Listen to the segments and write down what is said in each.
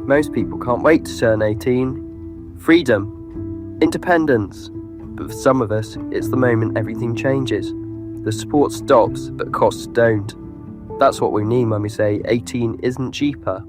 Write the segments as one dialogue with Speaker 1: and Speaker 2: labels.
Speaker 1: Most people can't wait to turn 18. Freedom, independence. But for some of us, it's the moment everything changes. The support stops, but costs don't. That's what we mean when we say 18 isn't cheaper.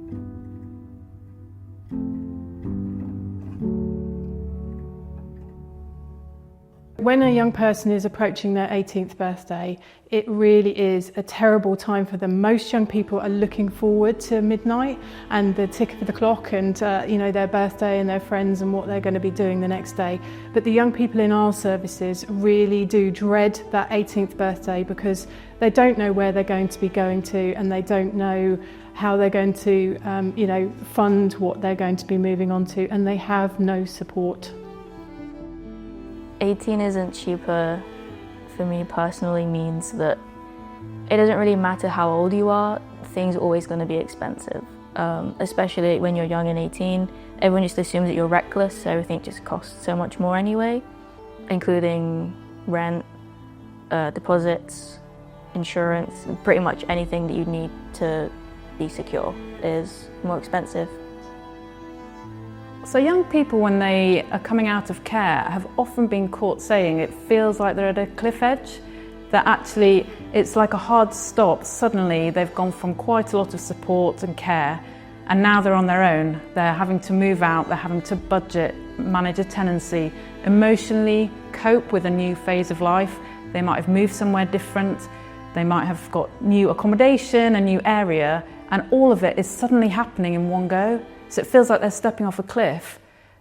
Speaker 2: When a young person is approaching their 18th birthday, it really is a terrible time for them. Most young people are looking forward to midnight and the tick of the clock and their birthday and their friends and what they're going to be doing the next day. But the young people in our services really do dread that 18th birthday because they don't know where they're going to be going to and they don't know how they're going to fund what they're going to be moving on to, and they have no support.
Speaker 3: 18 isn't cheaper for me personally means that it doesn't really matter how old you are, things are always going to be expensive. Especially when you're young and 18, everyone just assumes that you're reckless, so everything just costs so much more anyway, including rent, deposits, insurance, pretty much anything that you need to be secure is more expensive.
Speaker 4: So young people, when they are coming out of care, have often been caught saying it feels like they're at a cliff edge, that actually it's like a hard stop. Suddenly they've gone from quite a lot of support and care and now they're on their own. They're having to move out, they're having to budget, manage a tenancy, emotionally cope with a new phase of life. They might have moved somewhere different, they might have got new accommodation, a new area, and all of it is suddenly happening in one go. So it feels like they're stepping off a cliff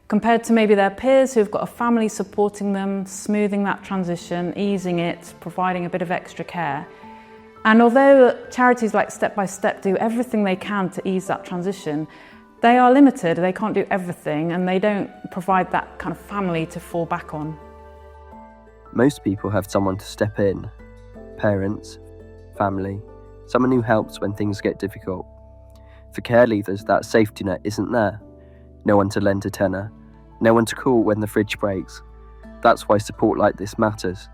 Speaker 4: compared to maybe their peers who've got a family supporting them, smoothing that transition, easing it, providing a bit of extra care. And although charities like Step by Step do everything they can to ease that transition, they are limited, they can't do everything, and they don't provide that kind of family to fall back on.
Speaker 1: Most people have someone to step in. Parents, family, someone who helps when things get difficult. For care leavers, that safety net isn't there. No one to lend a tenner, no one to call when the fridge breaks. That's why support like this matters.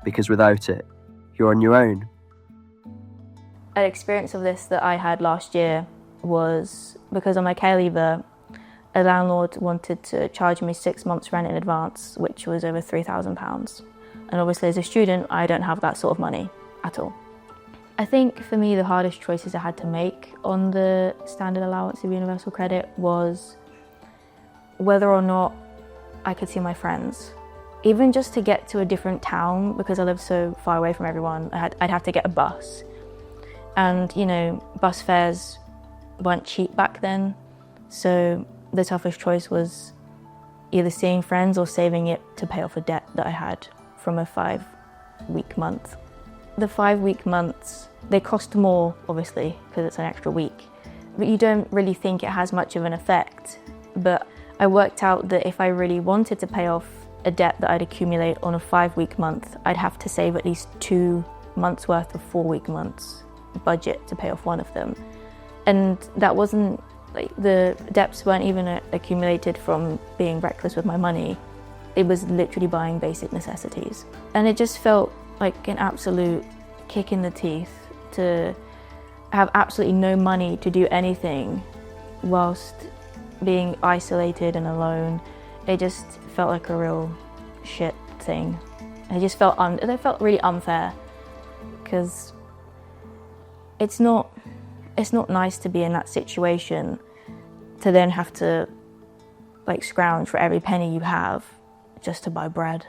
Speaker 1: Because without it, you're on your own.
Speaker 3: An experience of this that I had last year was because I'm a care leaver, a landlord wanted to charge me 6 months rent in advance, which was over £3,000. And obviously as a student, I don't have that sort of money at all. I think for me the hardest choices I had to make on the standard allowance of universal credit was whether or not I could see my friends. Even just to get to a different town, because I live so far away from everyone, I'd have to get a bus. And bus fares weren't cheap back then, so the toughest choice was either seeing friends or saving it to pay off a debt that I had from a 5-week month. The 5-week months, they cost more, obviously, because it's an extra week, but you don't really think it has much of an effect. But I worked out that if I really wanted to pay off a debt that I'd accumulate on a 5-week month, I'd have to save at least 2 months worth of 4-week months budget to pay off one of them. And that wasn't, the debts weren't even accumulated from being reckless with my money. It was literally buying basic necessities. And it just felt like an absolute kick in the teeth to have absolutely no money to do anything whilst being isolated and alone. It just felt like a real shit thing. It just felt really unfair, because it's not nice to be in that situation, to then have to scrounge for every penny you have just to buy bread.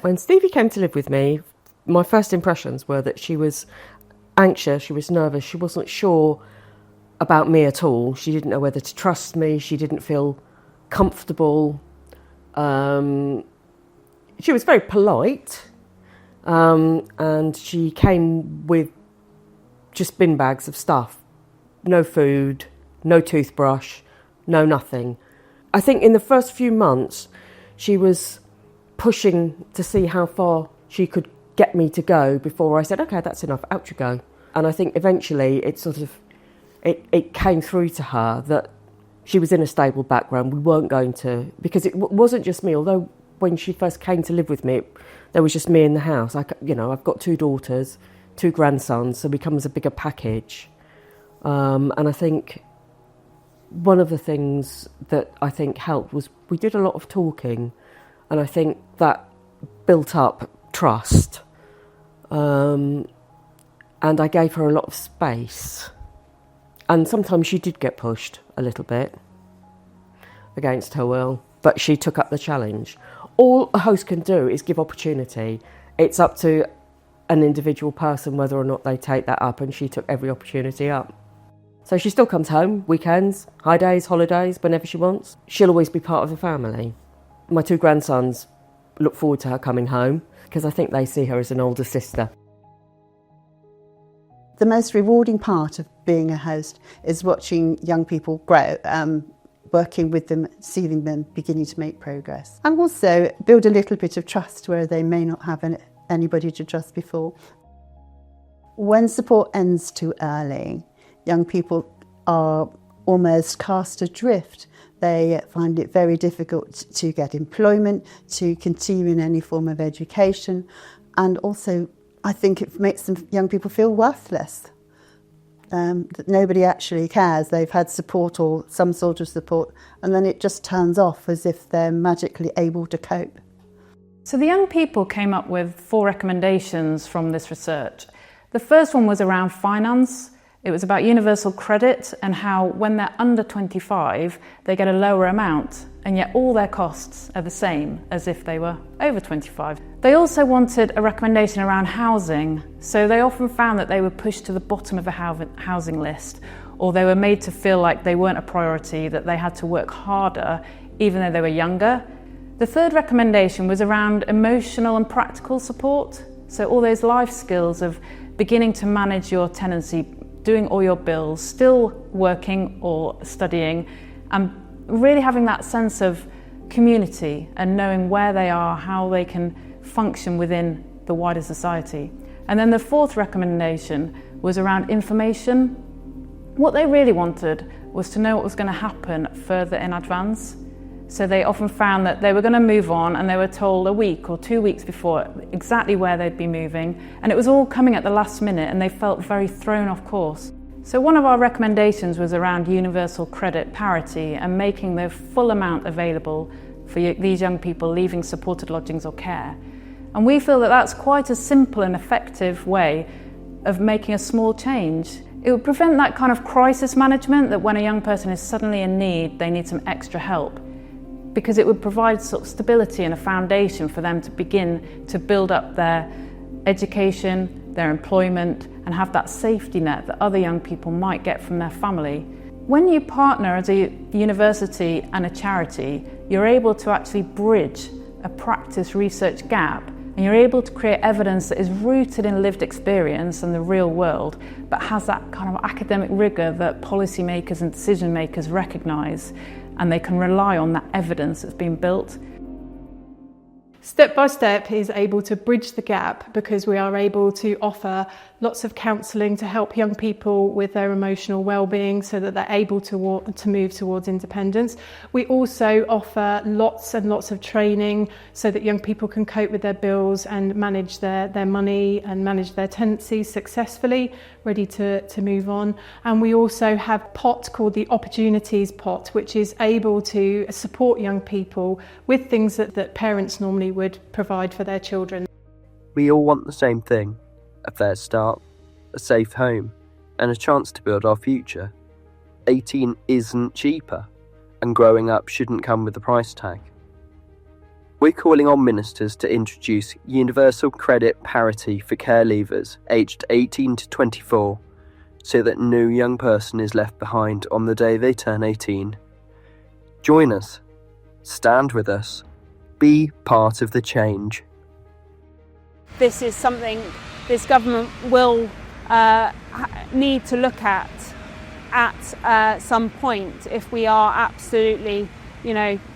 Speaker 5: When Stevie came to live with me, my first impressions were that she was anxious, she was nervous, she wasn't sure about me at all. She didn't know whether to trust me, she didn't feel comfortable. She was very polite, and she came with just bin bags of stuff. No food, no toothbrush, no nothing. I think in the first few months, she was pushing to see how far she could get me to go before I said, okay, that's enough, out you go. And I think eventually it came through to her that she was in a stable background. We weren't going to, because it wasn't just me, although when she first came to live with me, there was just me in the house. I've got 2 daughters, 2 grandsons, so it becomes a bigger package. And I think One of the things that I think helped was we did a lot of talking, and I think that built up trust. And I gave her a lot of space. And sometimes she did get pushed a little bit against her will, but she took up the challenge. All a host can do is give opportunity. It's up to an individual person whether or not they take that up, and she took every opportunity up. So she still comes home, weekends, high days, holidays, whenever she wants. She'll always be part of the family. My 2 grandsons look forward to her coming home because I think they see her as an older sister.
Speaker 6: The most rewarding part of being a host is watching young people grow, working with them, seeing them beginning to make progress. And also build a little bit of trust where they may not have anybody to trust before. When support ends too early, young people are almost cast adrift. They find it very difficult to get employment, to continue in any form of education, and also I think it makes them young people feel worthless, that nobody actually cares. They've had support or some sort of support, and then it just turns off as if they're magically able to cope.
Speaker 4: So the young people came up with 4 recommendations from this research. The first one was around finance. It was about universal credit and how when they're under 25, they get a lower amount, and yet all their costs are the same as if they were over 25. They also wanted a recommendation around housing. So they often found that they were pushed to the bottom of a housing list, or they were made to feel like they weren't a priority, that they had to work harder even though they were younger. The third recommendation was around emotional and practical support. So all those life skills of beginning to manage your tenancy, doing all your bills, still working or studying, and really having that sense of community and knowing where they are, how they can function within the wider society. And then the fourth recommendation was around information. What they really wanted was to know what was going to happen further in advance. So they often found that they were going to move on, and they were told a week or 2 weeks before exactly where they'd be moving, and it was all coming at the last minute, and they felt very thrown off course. So one of our recommendations was around universal credit parity and making the full amount available for these young people leaving supported lodgings or care. And we feel that that's quite a simple and effective way of making a small change. It would prevent that kind of crisis management, that when a young person is suddenly in need, they need some extra help, because it would provide sort of stability and a foundation for them to begin to build up their education, their employment, and have that safety net that other young people might get from their family. When you partner as a university and a charity, you're able to actually bridge a practice research gap, and you're able to create evidence that is rooted in lived experience and the real world, but has that kind of academic rigour that policymakers and decision makers recognise, and they can rely on that evidence that's been built.
Speaker 2: Step by Step is able to bridge the gap because we are able to offer lots of counselling to help young people with their emotional well-being so that they're able to move towards independence. We also offer lots and lots of training so that young people can cope with their bills and manage their money and manage their tenancies successfully, ready to move on. And we also have a pot called the Opportunities Pot, which is able to support young people with things that parents normally would provide for their children.
Speaker 1: We all want the same thing: a fair start, a safe home, and a chance to build our future. 18 isn't cheaper, and growing up shouldn't come with a price tag. We're calling on ministers to introduce universal credit parity for care leavers aged 18 to 24, so that no young person is left behind on the day they turn 18. Join us. Stand with us. Be part of the change.
Speaker 7: This is something this government will need to look at some point if we are absolutely,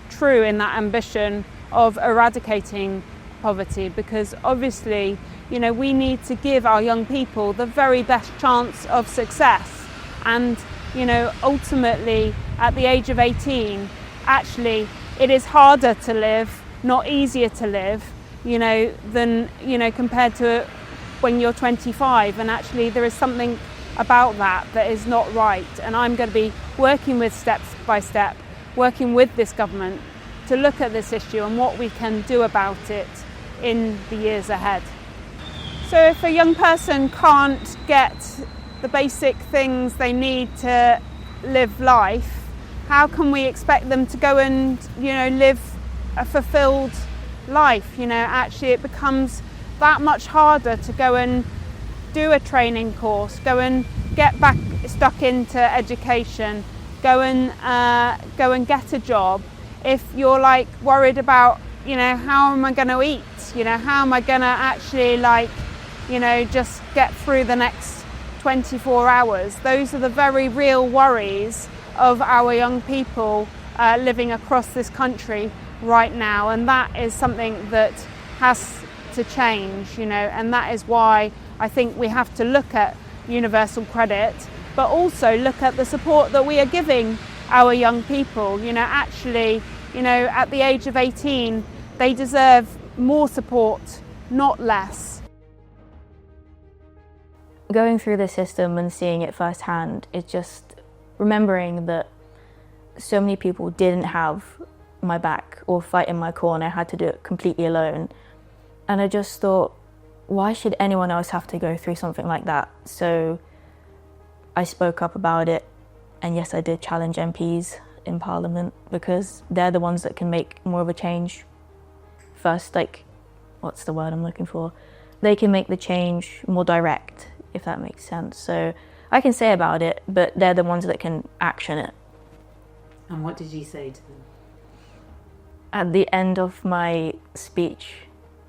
Speaker 7: true in that ambition of eradicating poverty, because obviously, we need to give our young people the very best chance of success. And, ultimately at the age of 18, actually it is harder to live, not easier to live, than, compared to when you're 25. And actually there is something about that is not right. And I'm going to be working with step by step, working with this government to look at this issue and what we can do about it in the years ahead. So if a young person can't get the basic things they need to live life, how can we expect them to go and, live a fulfilled life? Actually it becomes that much harder to go and do a training course, go and get back stuck into education, go and get a job, if you're worried about, how am I going to eat? How am I going to actually just get through the next 24 hours? Those are the very real worries of our young people living across this country right now, and that is something that has to change, and that is why I think we have to look at universal credit, but also look at the support that we are giving our young people. Actually, at the age of 18, they deserve more support, not less.
Speaker 3: Going through the system and seeing it firsthand is just remembering that so many people didn't have my back or fight in my corner. I had to do it completely alone. And I just thought, why should anyone else have to go through something like that? So I spoke up about it, and yes, I did challenge MPs in Parliament because they're the ones that can make more of a change first. What's the word I'm looking for? They can make the change more direct, if that makes sense. So I can say about it, but they're the ones that can action it.
Speaker 8: And what did you say to them?
Speaker 3: At the end of my speech,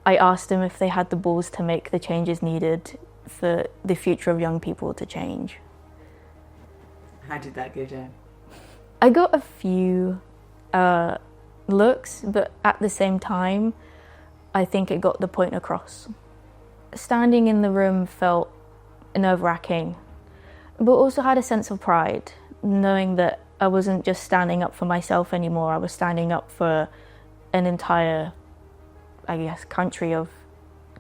Speaker 3: I asked them if they had the balls to make the changes needed for the future of young people to change.
Speaker 8: How did that go down?
Speaker 3: I got a few looks, but at the same time, I think it got the point across. Standing in the room felt nerve-wracking, but also had a sense of pride, knowing that I wasn't just standing up for myself anymore, I was standing up for an entire, country of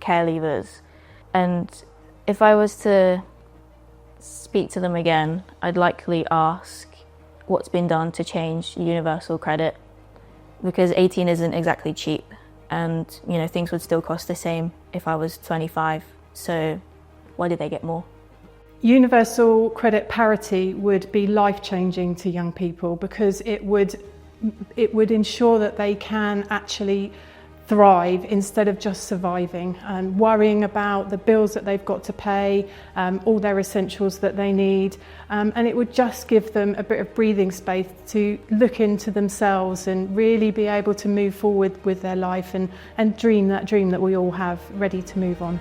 Speaker 3: care leavers. And if I was to speak to them again, I'd likely ask what's been done to change universal credit, because 18 isn't exactly cheap, and things would still cost the same if I was 25. So why did they get more?
Speaker 2: Universal credit parity would be life-changing to young people, because it would ensure that they can actually thrive instead of just surviving and worrying about the bills that they've got to pay, all their essentials that they need, and it would just give them a bit of breathing space to look into themselves and really be able to move forward with their life and dream that dream that we all have, ready to move on.